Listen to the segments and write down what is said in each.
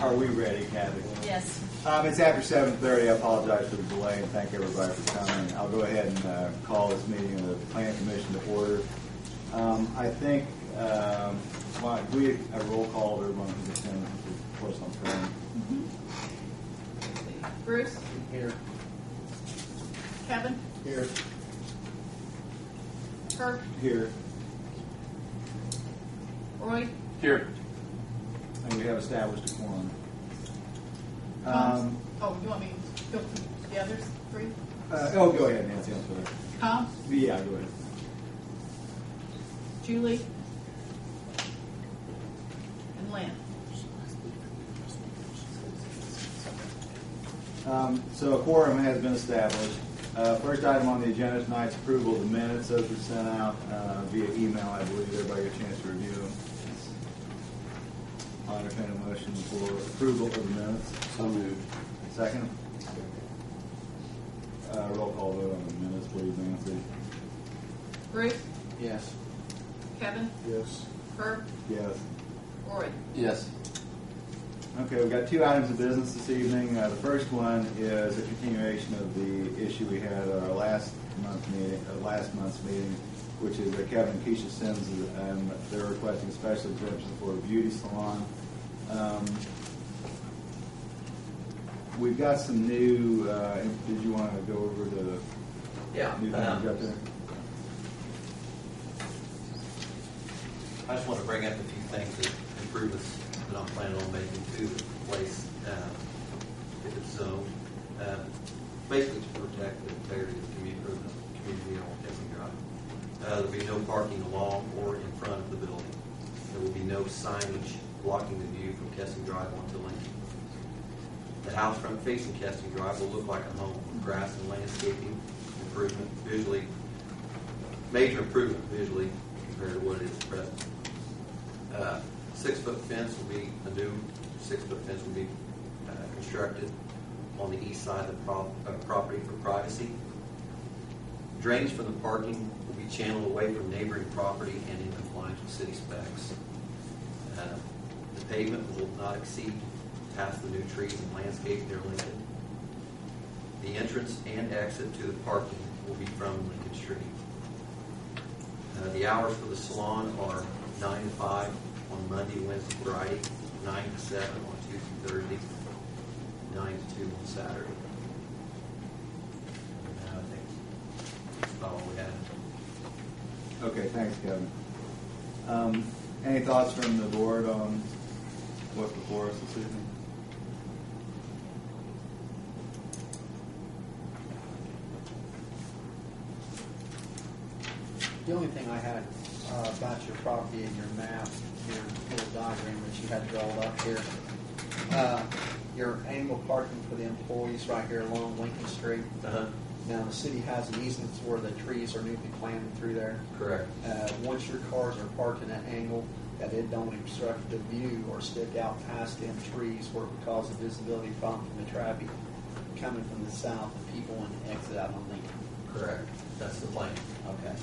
Are we ready, Kathy? Yes. It's after 7:30. I apologize for the delay and thank everybody for coming. I'll go ahead and call this meeting of the Planning Commission to order. I think we a roll call to everyone who's attending, of course, on phone. Bruce? Here. Kevin? Here. Herb? Here. Roy? Here. And we have established a quorum. You want me to go through the others three? Go ahead, Nancy. I'm sorry. Tom? Yeah, go ahead. Julie? And Lynn? So a quorum has been established. First item on the agenda tonight's approval of the minutes. Those were sent out via email. I believe everybody got a chance to review them. I'll entertain a motion for approval of the minutes. So moved. Second. Roll call vote on the minutes, please, Nancy. Bruce? Yes. Kevin? Yes. Herb? Yes. Roy? Yes. Okay, we've got two items of business this evening. The first one is a continuation of the issue we had at our last month's meeting, which is Kevin and Kecia Sims, and they're requesting a special exemption for a beauty salon. We've got some new. Did you want to go over the new things you got there? I just want to bring up a few things that improvements that I'm planning on making to the place if it's zoned. Basically to protect the integrity of the community on Kecia Drive. There will be no parking along or in front of the building. There will be no signage blocking the view from Kecia Drive onto Lincoln. The house front facing Kecia Drive will look like a home with grass and landscaping improvement visually, major improvement visually compared to what it is at present. 6-foot fence will be a new 6-foot fence will be constructed on the east side of the property for privacy. Drainage from the parking will be channeled away from neighboring property and in compliance with city specs. The pavement will not exceed past the new trees and landscape near Lincoln. The entrance and exit to the parking will be from Lincoln Street. The hours for the salon are 9 to 5 on Monday, Wednesday, Friday, 9 to 7 on Tuesday, Thursday, 9 to 2 on Saturday. I think that's about all we had. Okay, thanks, Kevin. Any thoughts from the board on what's before us this evening? The only thing I had about your property and your map, your little diagram that you had drawn up here, your annual parking for the employees right here along Lincoln Street. Now the city has an easement where the trees are newly planted through there. Correct. Once your cars are parked in that angle, that it don't obstruct the view or stick out past them trees where it would cause a visibility problem from the traffic coming from the south and people want to exit out on Lincoln. Correct. That's the plan. Okay.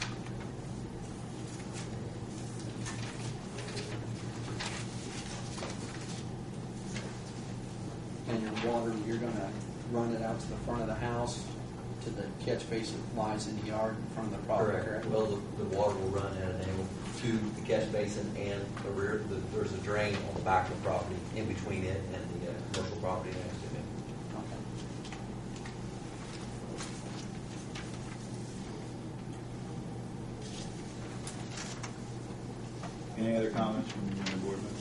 And your water, you're going to run it out to the front of the house to the catch basin that lies in the yard in front of the property, correct? Well, the water will run at an angle to the catch basin and the rear. There's a drain on the back of the property in between it and the commercial property next to it. Okay. Any other comments from the board members?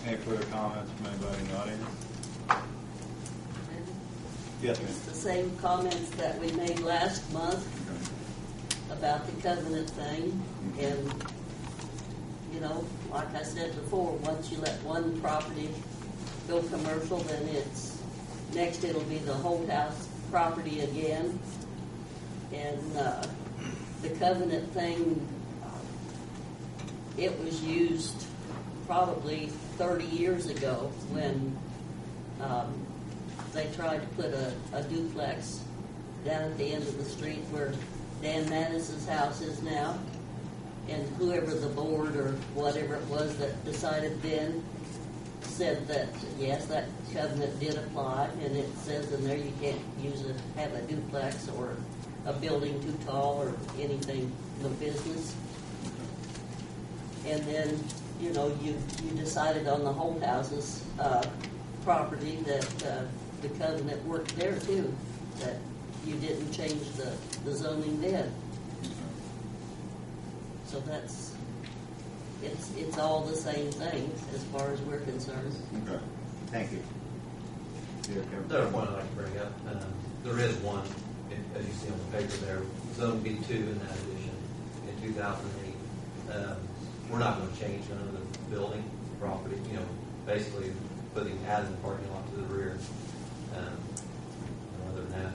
Any further comments from anybody in the audience? Yes, ma'am. It's the same comments that we made last month about the covenant thing. And, you know, like I said before, once you let one property go commercial, then next it'll be the whole house property again. And the covenant thing, it was used probably 30 years ago when they tried to put a duplex down at the end of the street where Dan Mattis's house is now. And whoever the board or whatever it was that decided then said that, yes, that covenant did apply, and it says in there you can't have a duplex or a building too tall or anything, no business. And then, you decided on the whole houses property that the covenant worked there too, that you didn't change the zoning then. So it's all the same thing as far as we're concerned. Okay, thank you. Yeah, Kevin. Another point I'd like to bring up, there is one, as you see on the paper there, Zone B2 in that edition in 2008. We're not going to change none of the building property, basically adding the parking lot to the rear. Other than that.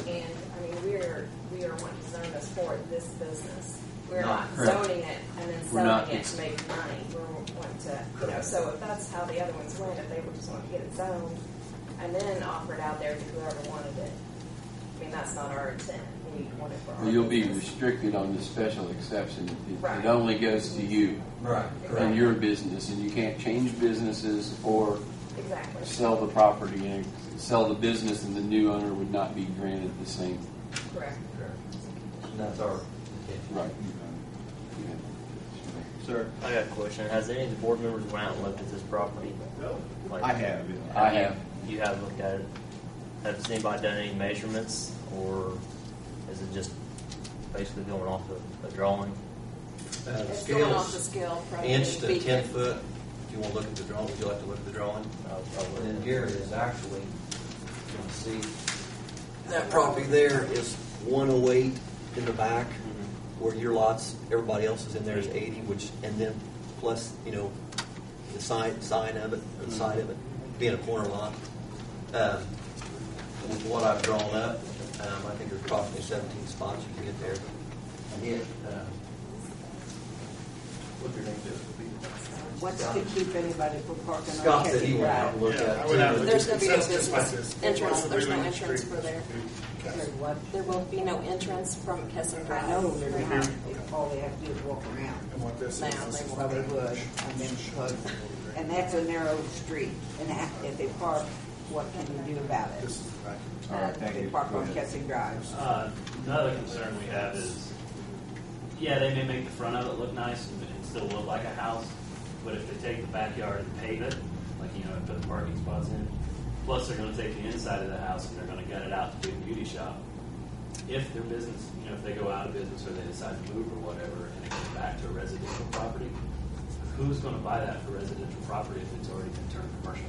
And, I mean, we are wanting to zone this for this business. We're Not not correct. zoning it and then We're not- selling it to make money. We're wanting to, so if that's how the other ones went, if they were just want to get it zoned and then offer it out there to whoever wanted it, I mean, that's not our intent. We want it for our You'll be business. restricted on the special exception. Right. It only goes to you Right. and your business, and you can't change businesses or Exactly. sell the property and sell the business, and the new owner would not be granted the same. Correct. And that's our intention. Right. Sir? I got a question. Has any of the board members went out and looked at this property? No. Like, I have. I have. You have looked at it. Has anybody done any measurements, or is it just basically going off a drawing? The It's going off the scales, scale from inch to feet. 10 foot. If you want to look at the drawing, would you like to look at the drawing? And then here is actually, you can see, that property there is 108 in the back, where your lots, everybody else is in there is 80, and then plus, the side of it, or the side of it, being a corner lot. With what I've drawn up, I think there's approximately 17 spots you can get there. And yet, what's your name, Jeff? What's to keep anybody from parking on Scott said he Kecia would have Drive? to look at it. I would have to There's going to be no Just like business this. entrance. There's no Leaving the entrance street. for there. There's what? There will be no entrance from Kecia I Drive. know they're not, if all they have to do is walk around. And what this Now, is, they Well, they would, and then close. And that's a narrow street, and if they park, what can you do about it? this is the back. All right, thank They you. park Go on ahead. Kecia Drive. Another concern we have is, yeah, they may make the front of it look nice and still look like a house, but if they take the backyard and pave it, like, and put the parking spots in, plus they're going to take the inside of the house and they're going to gut it out to do a beauty shop. If their business, if they go out of business or they decide to move or whatever, and it goes back to a residential property, who's going to buy that for residential property if it's already been turned commercial?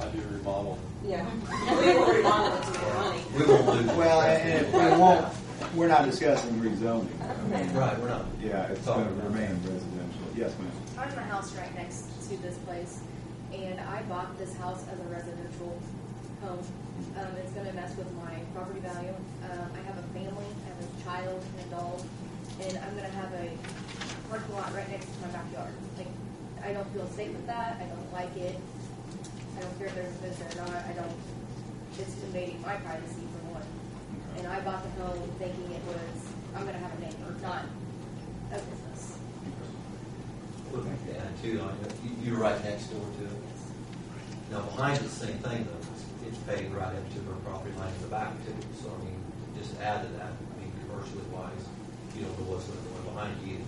I do remodel. Yeah. We will remodel it to make money. We won't lose. Well, and we're not discussing rezoning. I mean, Right, we're not. Yeah, it's going to remain residential. Yes, ma'am. I'm a house right next to this place, and I bought this house as a residential home. It's going to mess with my property value. I have a family, I have a child and a dog, and I'm going to have a parking lot right next to my backyard. Like, I don't feel safe with that. I don't like it. I don't care if there's a business or not. It's invading my privacy for one. And I bought the home thinking it was, I'm going to have a neighbor, not a business. Yeah, too, you're right next door to it. Now, behind the same thing, though, it's paved right up to her property line in the back, too. So, I mean, just add to that, commercially wise, you don't know what's going on behind you.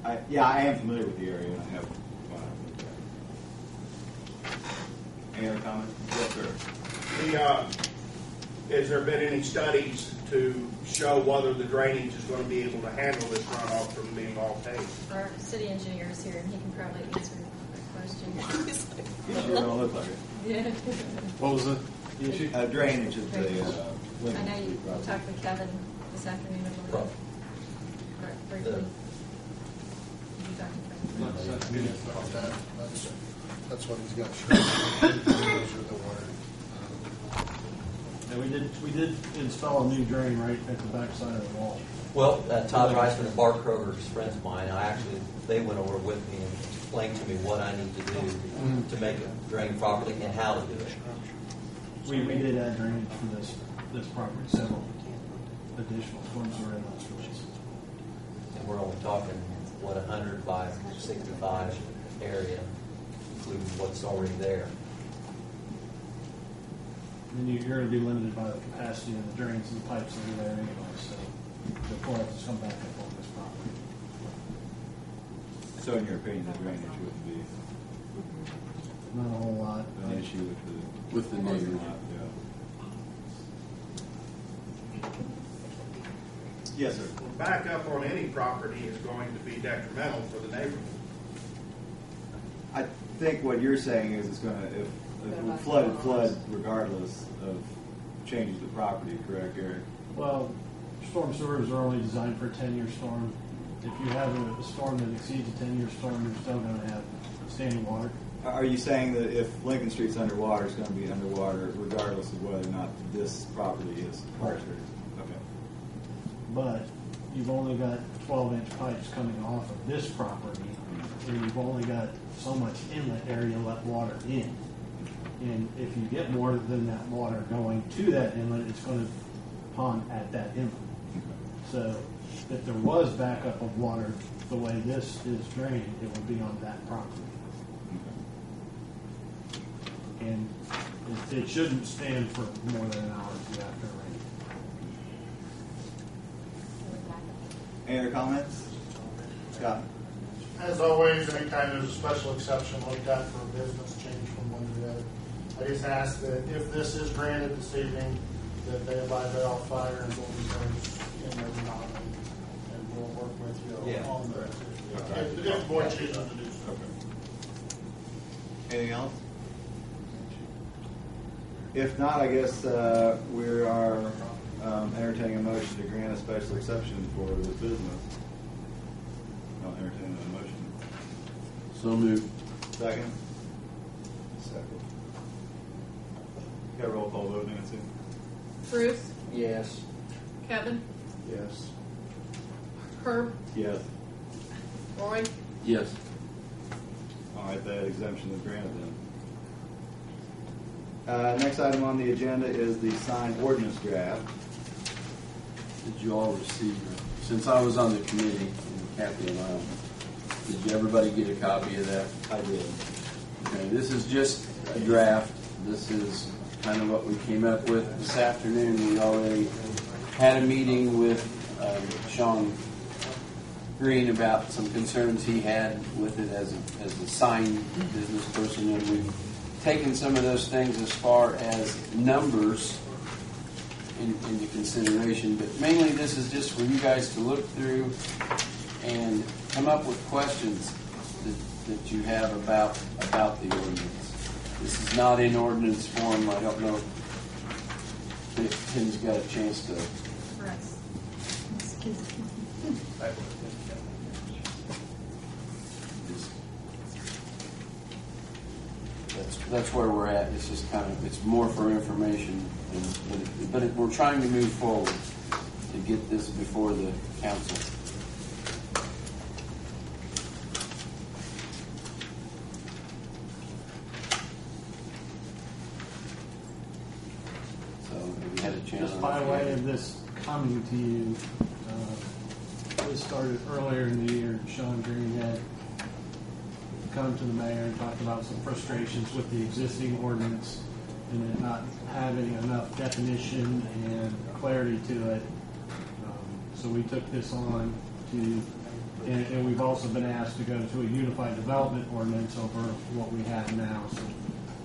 Okay. I am familiar with the area, and I have. Any other comments? Yes, sir. Has there been any studies to show whether the drainage is going to be able to handle this runoff from being all paved? Our city engineer is here, and he can probably answer that question. You sure don't look like it. Yeah. What was the issue? Drainage of the I know you talked with Kevin this afternoon, I believe. Right, briefly. You talked to Kevin. That's what he's got shown. Those are the water. And we did install a new drain right at the back side of the wall. Well, Todd Reisman and Bart Kroger's friends of mine, they went over with me explain to me what I need to do to make it drain properly and how to do it. We did add drainage for this property, several additional storm sewer inlets for this. And we're only talking, what, 100 by 65 area, including what's already there. And you're going to be limited by the capacity of the drains and the pipes that are there anyway, so the flow has to come back up on this property. So in your opinion, the drainage wouldn't be Not a whole lot. an issue With the neighbors. Yeah. Yes, sir. Back up on any property is going to be detrimental for the neighborhood. I think what you're saying is it's going to, if it flood regardless of changes to property, correct, Eric? Well, storm sewers are only designed for a 10-year storm. If you have a storm that exceeds a 10-year storm, you're still going to have standing water. Are you saying that if Lincoln Street's underwater, it's going to be underwater regardless of whether or not this property is partially? Okay. But you've only got 12-inch pipes coming off of this property, and you've only got so much inlet area to let water in. And if you get more than that water going to that inlet, it's going to pond at that inlet. So if there was backup of water the way this is drained, it would be on that property. And it shouldn't stand for more than an hour after rain. Any other comments? Scott? As always, anytime there's a special exception looked at for a business change from one to the other, I just ask that if this is granted this evening, that they abide by all fire and building codes in their modeling, and we'll work with you on the, if the board chooses to do so. Anything else? If not, I guess we are entertaining a motion to grant a special exception for this business. I'll entertain a motion. So moved. Second? Second. Got a roll call vote, Nancy? Bruce, Yes. Kevin, Yes. Herb, Yes. Roy, Yes. All right, that exemption is granted then. Next item on the agenda is the signed ordinance draft. Did you all receive, since I was on the committee, and Kathy and I, did everybody get a copy of that? I did. Okay, this is just a draft. This is kind of what we came up with this afternoon. We already had a meeting with Sean Green about some concerns he had with it as a sign business person, and we've taken some of those things as far as numbers into consideration. But mainly this is just for you guys to look through and come up with questions that you have about the ordinance. This is not in ordinance form. I don't know if Tim's got a chance to. That's where we're at. It's just kind of, it's more for information, but we're trying to move forward to get this before the council. So have you had a chance? Just by way of this coming to you, this started earlier in the year. Sean Green had come to the mayor and talked about some frustrations with the existing ordinance and it not having enough definition and clarity to it. So we took this on to, and we've also been asked to go to a unified development ordinance over what we have now. So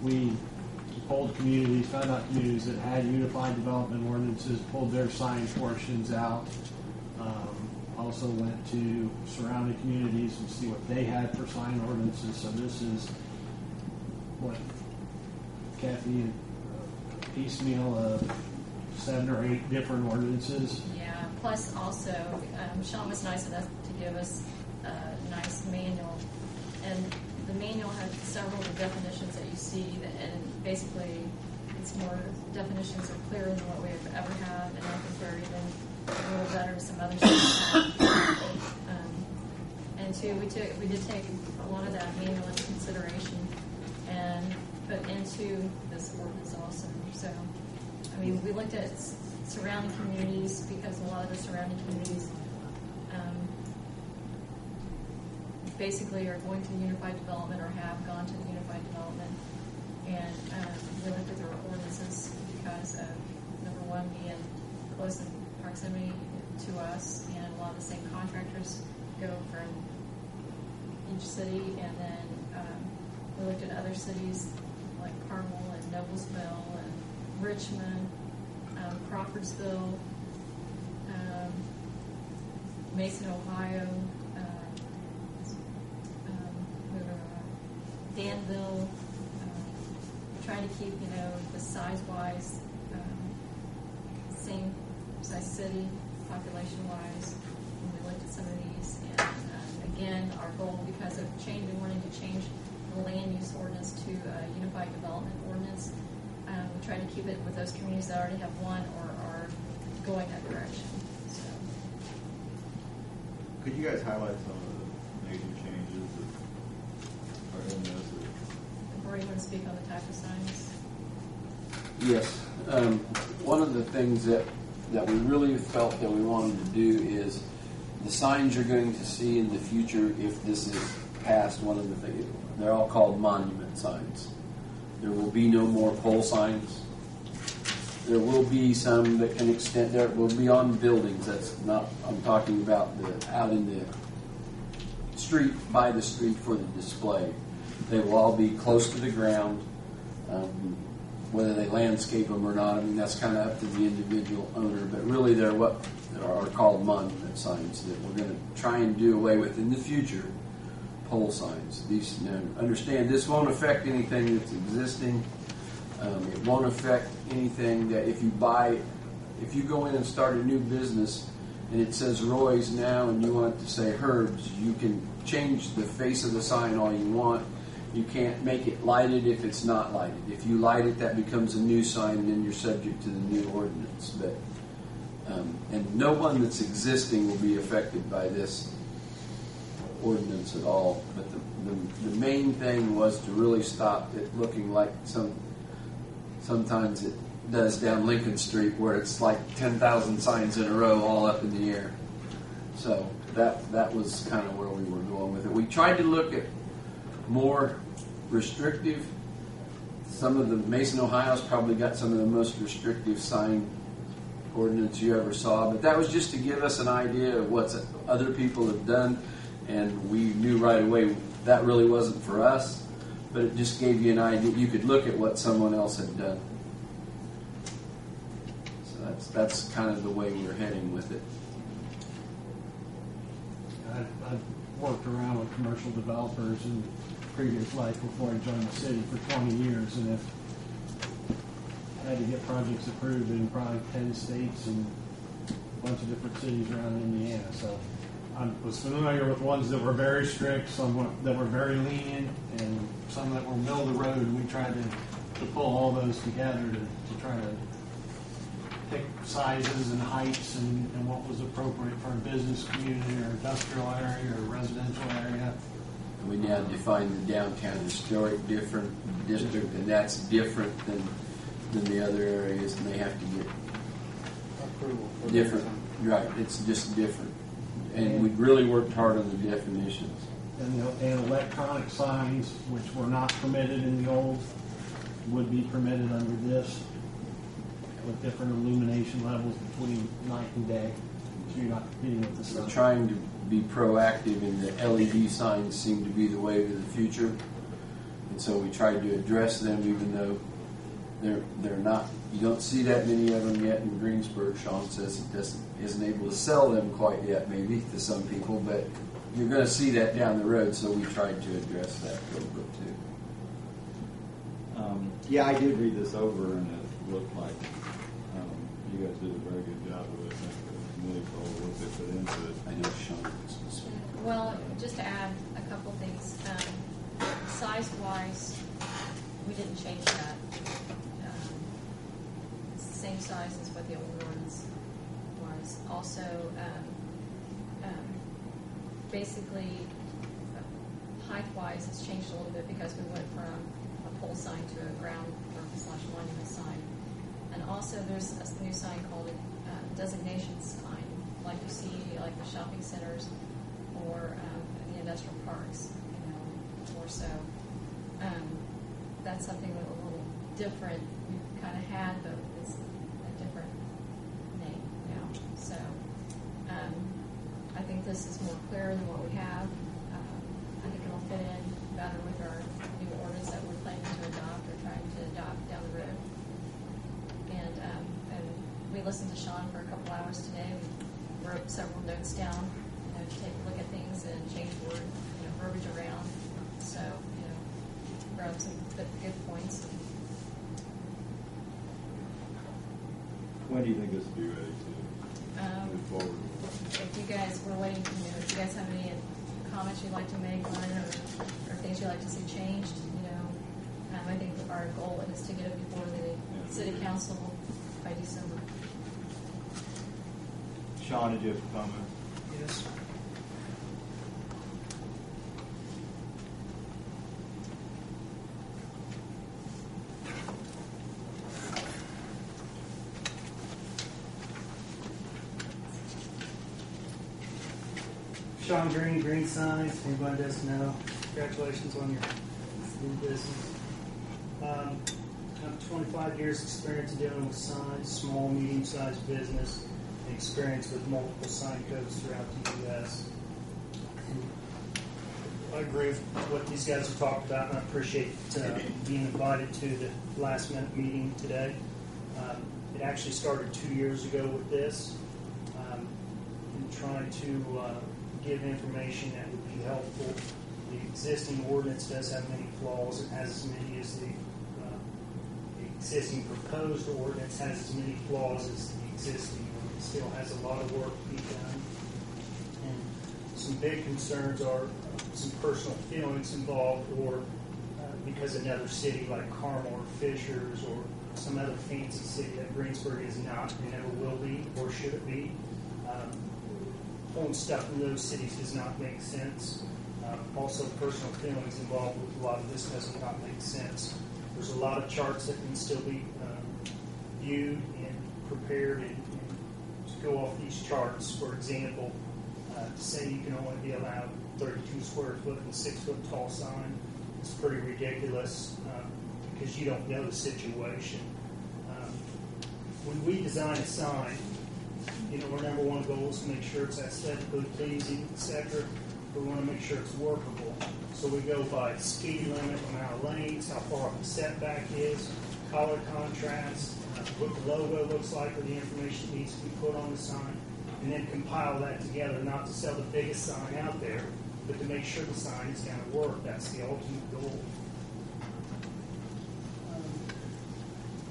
we polled communities, found out communities that had unified development ordinances, pulled their sign portions out. Also went to surrounding communities and see what they had for sign ordinances. So this is what Kathy piecemeal of 7 or 8 different ordinances. Yeah. Plus, also, Sean was nice enough to give us a nice manual, and the manual had several of the definitions that you see, and basically, it's more definitions are clearer than what we've ever had, and I think they're even a little better than some other stuff. And And two, we did take a lot of that manual into consideration and put into this ordinance also. So, I mean, we looked at surrounding communities because a lot of the surrounding communities basically are going to the unified development or have gone to the unified development. And we looked at their ordinances because of, number one, being close in proximity to us, and a lot of the same contractors go from each city. And then we looked at other cities like Carmel and Noblesville and Richmond, Crawfordsville, Mason, Ohio, Danville, trying to keep, the size-wise, same size city, population-wise, when we looked at some of these. And again, our goal, because of wanting to change the land use ordinance to a unified development ordinance, we tried to keep it with those communities that already have one or are going that direction. So, could you guys highlight some of the major changes that are in this? Or you want to speak on the type of signs? Yes. One of the things that we really felt that we wanted to do is the signs you're going to see in the future, if this is passed, one of the things, they're all called monument signs. There will be no more pole signs. There will be some that can extend, there will be on buildings. That's not, I'm talking about out in the street, by the street for the display. They will all be close to the ground, whether they landscape them or not. I mean, that's kind of up to the individual owner. But really, they're what are called monument signs that we're going to try and do away with in the future. Pole signs. These, understand, this won't affect anything that's existing. It won't affect anything that if you go in and start a new business and it says Roy's now and you want it to say Herb's, you can change the face of the sign all you want. You can't make it lighted if it's not lighted. If you light it, that becomes a new sign, and then you're subject to the new ordinance. But and no one that's existing will be affected by this ordinance at all. But the main thing was to really stop it looking like sometimes it does down Lincoln Street, where it's like 10,000 signs in a row all up in the air. So that was kind of where we were going with it. We tried to look at more restrictive. Some of the Mason, Ohio's probably got some of the most restrictive sign ordinance you ever saw, but that was just to give us an idea of what other people have done, and we knew right away that really wasn't for us, but it just gave you an idea. You could look at what someone else had done. So that's kind of the way we're heading with it. I've worked around with commercial developers in previous life before I joined the city for 20 years, and if I had to get projects approved in probably 10 states and a bunch of different cities around Indiana. So I was familiar with ones that were very strict, some that were very lenient, and some that were middle of the road. And we tried to pull all those together to try to pick sizes and heights and what was appropriate for a business community or industrial area or residential area. We now define the downtown historic district, and that's different than the other areas, and they have to get Approval. different. Right, it's just different. And we really worked hard on the definitions. And electronic signs, which were not permitted in the old, would be permitted under this, with different illumination levels between night and day, so you're not competing with the sun. We're trying to be proactive, and the LED signs seem to be the way of the future. And so we tried to address them, even though they're not. You don't see that many of them yet in Greensburg. Sean says he isn't able to sell them quite yet, maybe to some people, but you're going to see that down the road. So we tried to address that a little bit too. Yeah, I did read this over, and it looked like you guys did a very good job with it. Really told what they put into it. I know Sean. Well, just to add a couple things, size-wise, we didn't change that. It's the same size as what the old ordinance was. Also, basically, height-wise, it's changed a little bit because we went from a pole sign to a ground or slash monument sign. And also, there's a new sign called a designation sign, like you see like the shopping centers or the industrial parks, more so. That's something a little different. We've kind of had, but it's a different name now. So I think this is more clear than what we have. I think it'll fit in better with our new ordinance that we're planning to adopt or trying to adopt down the road. And we listened to Sean for a couple hours today. We wrote several notes down, to take a look at things and change word, verbiage around. So, brought up some good points. When do you think this will be ready to move forward? If you guys were waiting, if you guys have any comments you'd like to make on it or things you'd like to see changed, I think our goal is to get it before the city council by December. Sean, did you have a comment? Yes. Sean Green, Green Signs. If anybody doesn't know, congratulations on your new business. I have 25 years experience dealing with signs, small, medium-sized business, and experience with multiple sign codes throughout the U.S. I agree with what these guys have talked about, and I appreciate being invited to the last-minute meeting today. It actually started 2 years ago with this, and trying to give information that would be helpful. The existing ordinance does have many flaws. It has as many as the existing proposed ordinance has as many flaws as the existing one. It still has a lot of work to be done. And some big concerns are some personal feelings involved, or because another city like Carmel or Fishers or some other fancy city that Greensburg is not and never will be, or should it be. Pulling stuff in those cities does not make sense. Also, personal feelings involved with a lot of this does not make sense. There's a lot of charts that can still be viewed and prepared and to go off these charts. For example, to say you can only be allowed 32 square foot and 6 foot tall sign is pretty ridiculous because you don't know the situation. When we design a sign, our number one goal is to make sure it's aesthetically pleasing, etc. We want to make sure it's workable. So we go by speed limit, amount of lanes, how far off the setback is, color contrast, what the logo looks like, or the information that needs to be put on the sign, and then compile that together, not to sell the biggest sign out there, but to make sure the sign is going to work. That's the ultimate goal.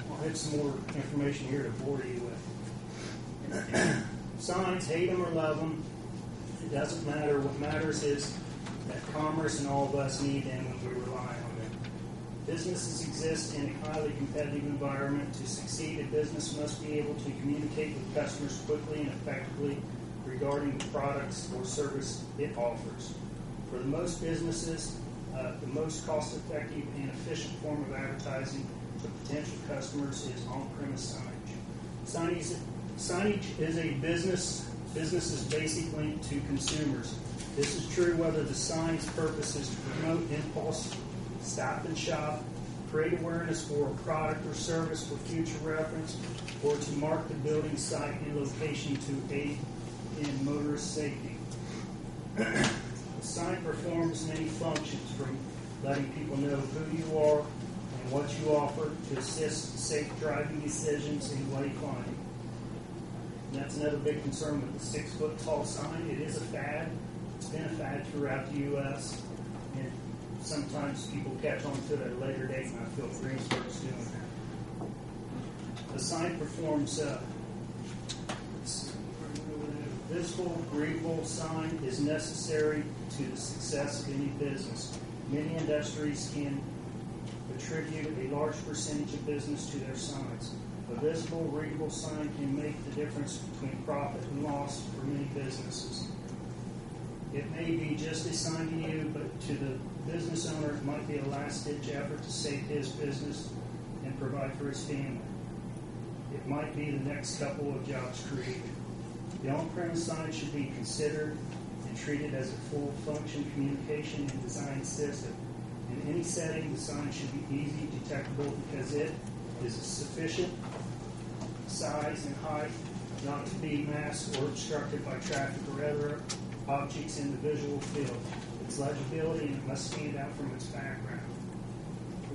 I'll have some more information here to bore you with. Signs, hate them or love them, it doesn't matter. What matters is that commerce and all of us need them and we rely on them. Businesses exist in a highly competitive environment. To succeed, a business must be able to communicate with customers quickly and effectively regarding the products or service it offers. For the most businesses, the most cost-effective and efficient form of advertising to potential customers is on-premise signage. Signage is a business's basic link to consumers. This is true whether the sign's purpose is to promote impulse, stop and shop, create awareness for a product or service for future reference, or to mark the building site and location to aid in motorist safety. The sign performs many functions, from letting people know who you are and what you offer to assist safe driving decisions and wayfinding. And that's another big concern with the 6 foot tall sign. It is a fad. It's been a fad throughout the U.S. And sometimes people catch on to it at a later date, and I feel Greensburg's doing that. The sign performs visible, readable sign is necessary to the success of any business. Many industries can attribute a large percentage of business to their signs. A visible, readable sign can make the difference between profit and loss for many businesses. It may be just a sign to you, but to the business owner, it might be a last-ditch effort to save his business and provide for his family. It might be the next couple of jobs created. The on-premise sign should be considered and treated as a full-function communication and design system. In any setting, the sign should be easy detectable because it is a sufficient size and height not to be masked or obstructed by traffic or other objects in the visual field. Its legibility, and it must stand out from its background.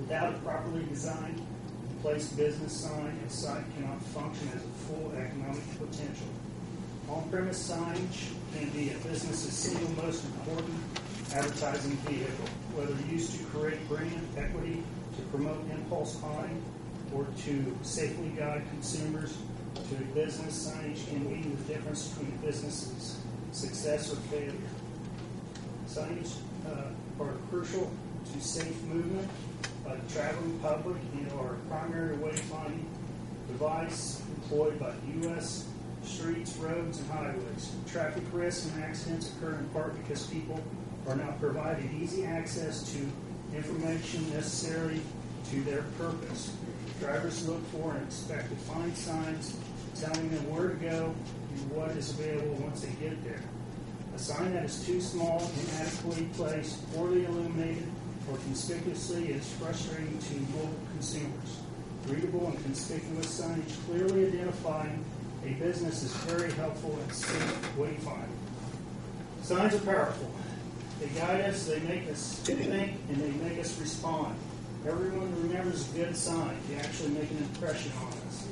Without a properly designed and placed business sign, a site cannot function as a full economic potential. On-premise signage can be a business's single most important advertising vehicle, whether used to create brand equity, to promote impulse buying, or to safely guide consumers to a business. Signage can be the difference between a business's success or failure. Signs are crucial to safe movement by the traveling public and are a primary wayfinding device employed by U.S. streets, roads, and highways. Traffic risks and accidents occur in part because people are not provided easy access to information necessary to their purpose. Drivers look for and expect to find signs telling them where to go and what is available once they get there. A sign that is too small, inadequately placed, poorly illuminated, or conspicuously is frustrating to mobile consumers. Readable and conspicuous signage clearly identifying a business is very helpful and safe wayfinding. Signs are powerful. They guide us, they make us think, and they make us respond. Everyone remembers a good sign. They actually make an impression on us.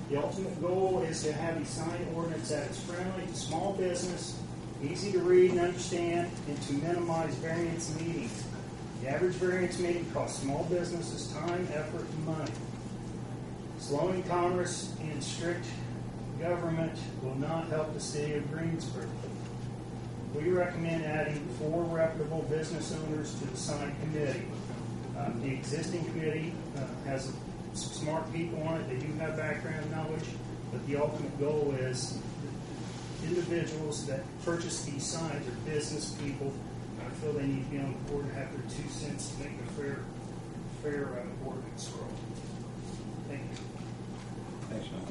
The ultimate goal is to have a sign ordinance that is friendly to small business, easy to read and understand, and to minimize variance meetings. The average variance meeting costs small businesses time, effort, and money. Slowing commerce and strict government will not help the city of Greensburg. We recommend adding 4 reputable business owners to the sign committee. The existing committee has some smart people on it. They do have background knowledge, but the ultimate goal is individuals that purchase these signs are business people. I feel they need to be on the board and have their 2 cents to make a fair ordinance roll. Thank you. Thanks, Sean.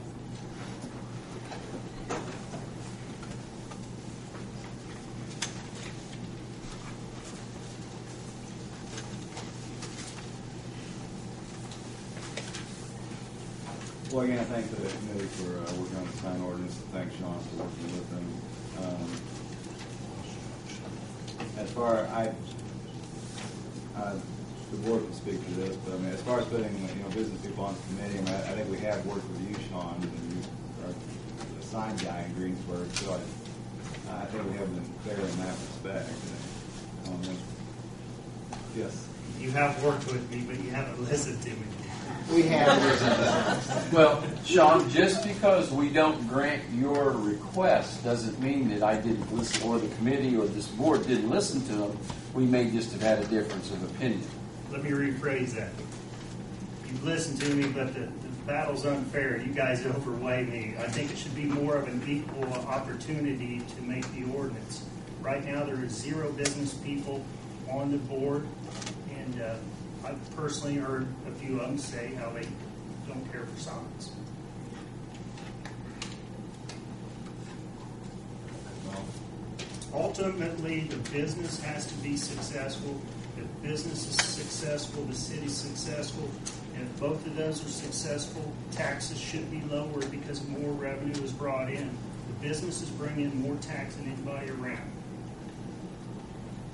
Well, again, I thank the committee for working on the sign ordinance. Thanks, Sean, for working with them. As far the board can speak to this, but I mean, as far as putting business people on the committee, I think we have worked with you, Sean, and you are the sign guy in Greensburg, so I think we have been fair in that respect. Yes. You have worked with me, but you haven't listened to me. We have listened. Well, Sean, just because we don't grant your request doesn't mean that I didn't listen, or the committee or this board didn't listen to them. We may just have had a difference of opinion. Let me rephrase that. You've listened to me, but the battle's unfair. You guys overweigh me. I think it should be more of an equal opportunity to make the ordinance. Right now, there is 0 business people on the board, and I've personally heard a few of them say how they don't care for signs. Ultimately, the business has to be successful. If business is successful, the city's successful. And if both of those are successful, taxes should be lower because more revenue is brought in. The businesses bring in more tax than anybody around.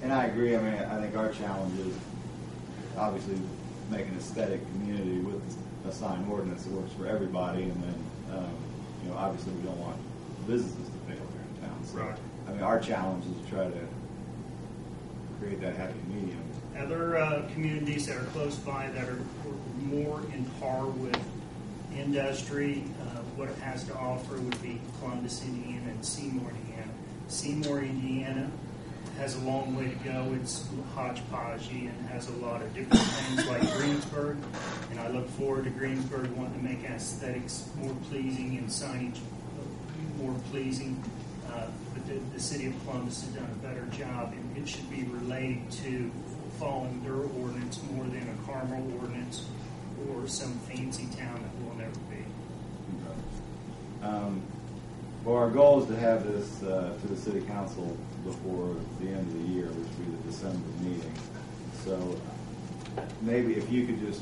And I agree. I mean, I think our challenge is obviously make an aesthetic community with a sign ordinance that works for everybody, and then obviously we don't want businesses to fail here in town. So, Right. I mean, our challenge is to try to create that happy medium. Other communities that are close by that are more in par with industry, what it has to offer would be Columbus, Indiana, and Seymour, Indiana. Seymour, Indiana has a long way to go. It's hodgepodgey and has a lot of different things like Greensburg, and I look forward to Greensburg wanting to make aesthetics more pleasing and signage more pleasing. but the city of Columbus has done a better job, and it should be related to following their ordinance more than a Carmel ordinance or some fancy town that will never be. Well, our goal is to have this to the city council before the end of the year, which will be the December meeting. So maybe if you could just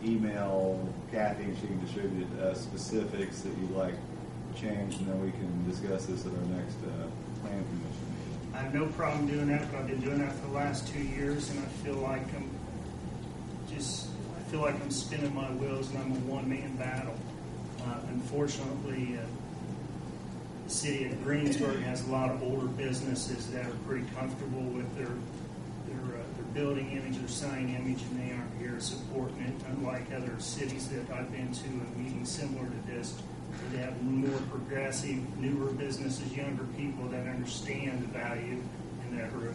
email Kathy and she can distribute specifics that you'd like changed, and then we can discuss this at our next plan commission meeting. I have no problem doing that, but I've been doing that for the last 2 years, and I feel like I'm spinning my wheels and I'm a one-man battle. Unfortunately, the city of Greensburg has a lot of older businesses that are pretty comfortable with their building image, their sign image, and they aren't here supporting it, unlike other cities that I've been to in meetings similar to this, where they have more progressive, newer businesses, younger people that understand the value and that are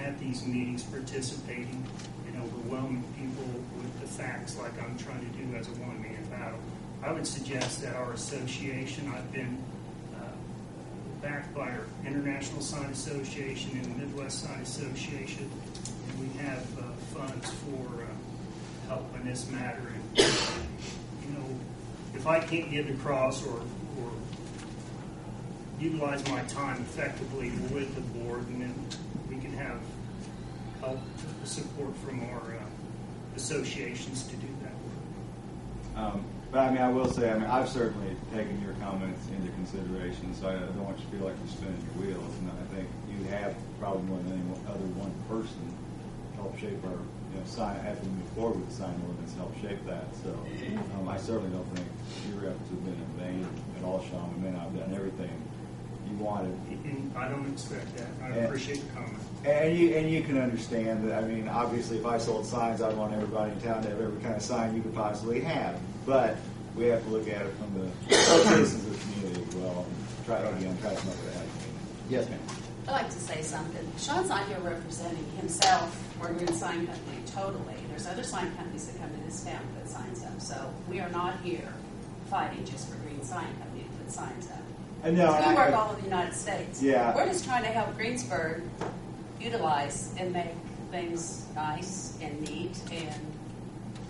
at these meetings participating and overwhelming people with the facts like I'm trying to do as a one-man battle. I would suggest that our association, I've been backed by our International Sign Association and the Midwest Sign Association, and we have funds for help in this matter. And, if I can't get across or utilize my time effectively with the board, and then we can have help support from our associations to do that work. But I will say, I've certainly taken your comments into consideration, so I don't want you to feel like you're spinning your wheels. And I think you have probably more than any other one person help shape our sign, after we move forward with the sign ordinance, help shape that. So I certainly don't think your efforts have been in vain at all, Sean. We may not have done everything you wanted. I don't expect that. I appreciate the comment. And you can understand that. Obviously, if I sold signs, I'd want everybody in town to have every kind of sign you could possibly have. But we have to look at it from the citizens of the community as well. And try to come up with that. Yes, ma'am. I'd like to say something. Sean's not here representing himself or Green Sign Company totally. There's other sign companies that come to this town and put signs up. So we are not here fighting just for Green Sign Company to put signs up. We work all over the United States. Yeah. We're just trying to help Greensburg utilize and make things nice and neat and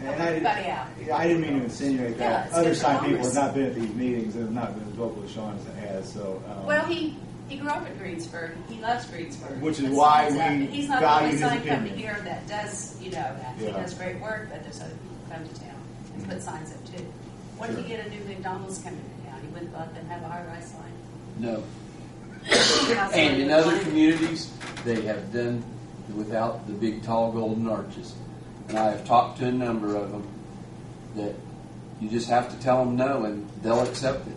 help everybody out. I didn't mean to insinuate that. Yeah, Other sign people have not been at these meetings and have not been as vocal as Sean has. So. Well, he grew up in Greensburg. He loves Greensburg. Which is why we He's not the only value his sign company opinion. here that does, that. He Yeah. does great work, but there's other people who come to town and put signs up too. What if you get a new McDonald's coming to town? You wouldn't thought they'd have a high-rise sign. No. And in other communities, they have done without the big, tall golden arches. And I have talked to a number of them that you just have to tell them no, and they'll accept it.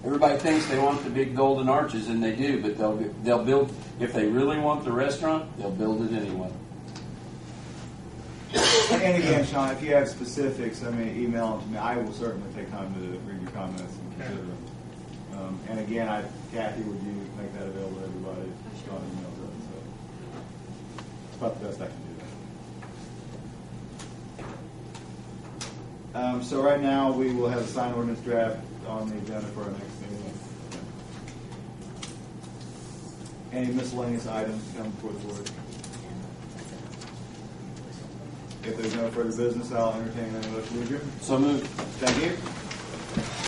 Everybody thinks they want the big golden arches, and they do, but they'll build, if they really want the restaurant, they'll build it anyway. And again, Sean, if you have specifics, email them to me. I will certainly take time to read your comments and consider them. And again, Kathy, would you make that available to everybody? Sean emails it, so it's about the best I can do. So right now, we will have a sign ordinance draft on the agenda for our next meeting. Any miscellaneous items to come before the board? If there's no further business, I'll entertain a motion to adjourn. So moved. Thank you.